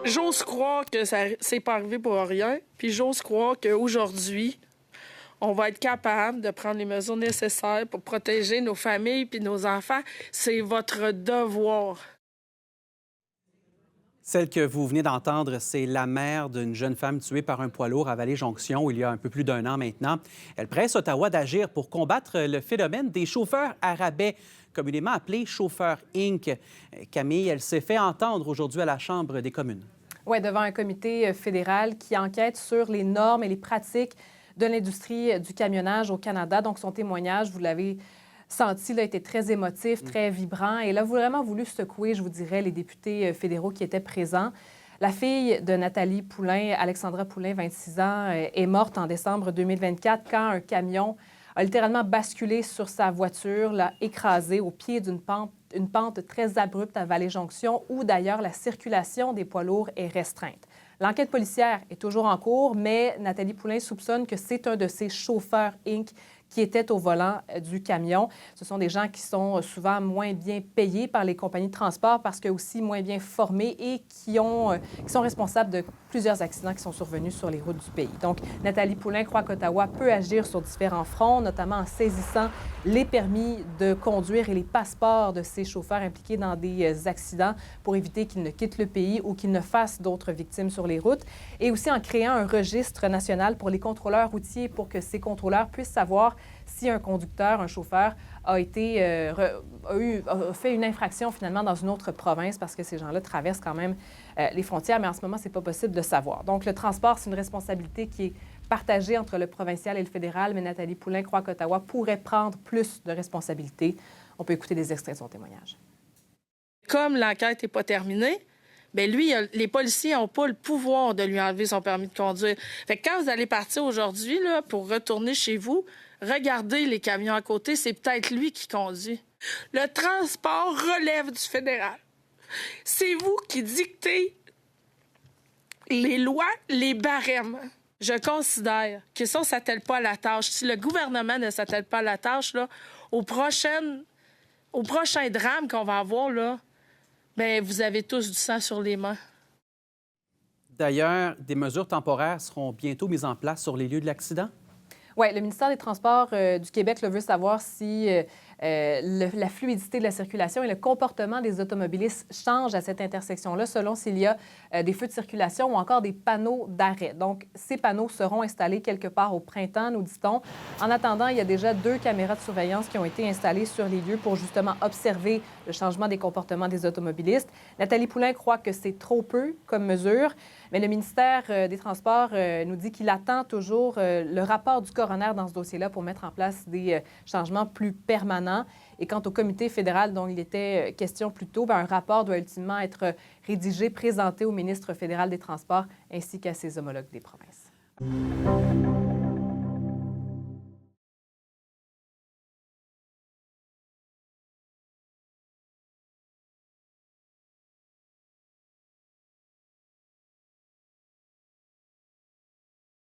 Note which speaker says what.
Speaker 1: J'ose croire que ça c'est pas arrivé pour rien, puis j'ose croire qu'aujourd'hui, on va être capable de prendre les mesures nécessaires pour protéger nos familles puis nos enfants. C'est votre devoir.
Speaker 2: Celle que vous venez d'entendre, c'est la mère d'une jeune femme tuée par un poids lourd à Vallée-Jonction il y a un peu plus d'un an maintenant. Elle presse Ottawa d'agir pour combattre le phénomène des chauffeurs à rabais, communément appelés chauffeurs Inc. Camille, elle s'est fait entendre aujourd'hui à la Chambre des communes.
Speaker 3: Oui, devant un comité fédéral qui enquête sur les normes et les pratiques de l'industrie du camionnage au Canada. Donc, son témoignage, vous l'avez senti, là, était très émotif, très vibrant. Et là, vraiment voulu secouer, je vous dirais, les députés fédéraux qui étaient présents. La fille de Nathalie Poulain, Alexandra Poulain, 26 ans, est morte en décembre 2024 quand un camion a littéralement basculé sur sa voiture, l'a écrasée au pied d'une pente très abrupte à Vallée-Jonction, où d'ailleurs la circulation des poids lourds est restreinte. L'enquête policière est toujours en cours, mais Nathalie Poulain soupçonne que c'est un de ses chauffeurs Inc. qui était au volant du camion. Ce sont des gens qui sont souvent moins bien payés par les compagnies de transport parce que aussi moins bien formés et qui sont responsables de plusieurs accidents qui sont survenus sur les routes du pays. Donc, Nathalie Poulain croit qu'Ottawa peut agir sur différents fronts, notamment en saisissant les permis de conduire et les passeports de ces chauffeurs impliqués dans des accidents pour éviter qu'ils ne quittent le pays ou qu'ils ne fassent d'autres victimes sur les routes, et aussi en créant un registre national pour les contrôleurs routiers pour que ces contrôleurs puissent savoir si un conducteur, un chauffeur a fait une infraction finalement dans une autre province parce que ces gens-là traversent quand même les frontières, mais en ce moment, ce n'est pas possible de savoir. Donc, le transport, c'est une responsabilité qui est partagée entre le provincial et le fédéral, mais Nathalie Poulain croit qu'Ottawa pourrait prendre plus de responsabilités. On peut écouter des extraits de son témoignage.
Speaker 1: Comme l'enquête n'est pas terminée, bien lui, les policiers n'ont pas le pouvoir de lui enlever son permis de conduire. Fait que quand vous allez partir aujourd'hui là, pour retourner chez vous, regardez les camions à côté, c'est peut-être lui qui conduit. Le transport relève du fédéral. C'est vous qui dictez les lois, les barèmes. Je considère que si on ne s'attelle pas à la tâche, si le gouvernement ne s'attelle pas à la tâche, là, au prochain drame qu'on va avoir, là, bien, vous avez tous du sang sur les mains.
Speaker 2: D'ailleurs, des mesures temporaires seront bientôt mises en place sur les lieux de l'accident?
Speaker 3: Oui, le ministère des Transports du Québec veut savoir si la fluidité de la circulation et le comportement des automobilistes changent à cette intersection-là selon s'il y a des feux de circulation ou encore des panneaux d'arrêt. Donc, ces panneaux seront installés quelque part au printemps, nous dit-on. En attendant, il y a déjà 2 caméras de surveillance qui ont été installées sur les lieux pour justement observer le changement des comportements des automobilistes. Nathalie Poulain croit que c'est trop peu comme mesure, mais le ministère des Transports nous dit qu'il attend toujours le rapport du coroner dans ce dossier-là pour mettre en place des changements plus permanents. Et quant au comité fédéral dont il était question plus tôt, un rapport doit ultimement être rédigé, présenté au ministre fédéral des Transports ainsi qu'à ses homologues des provinces.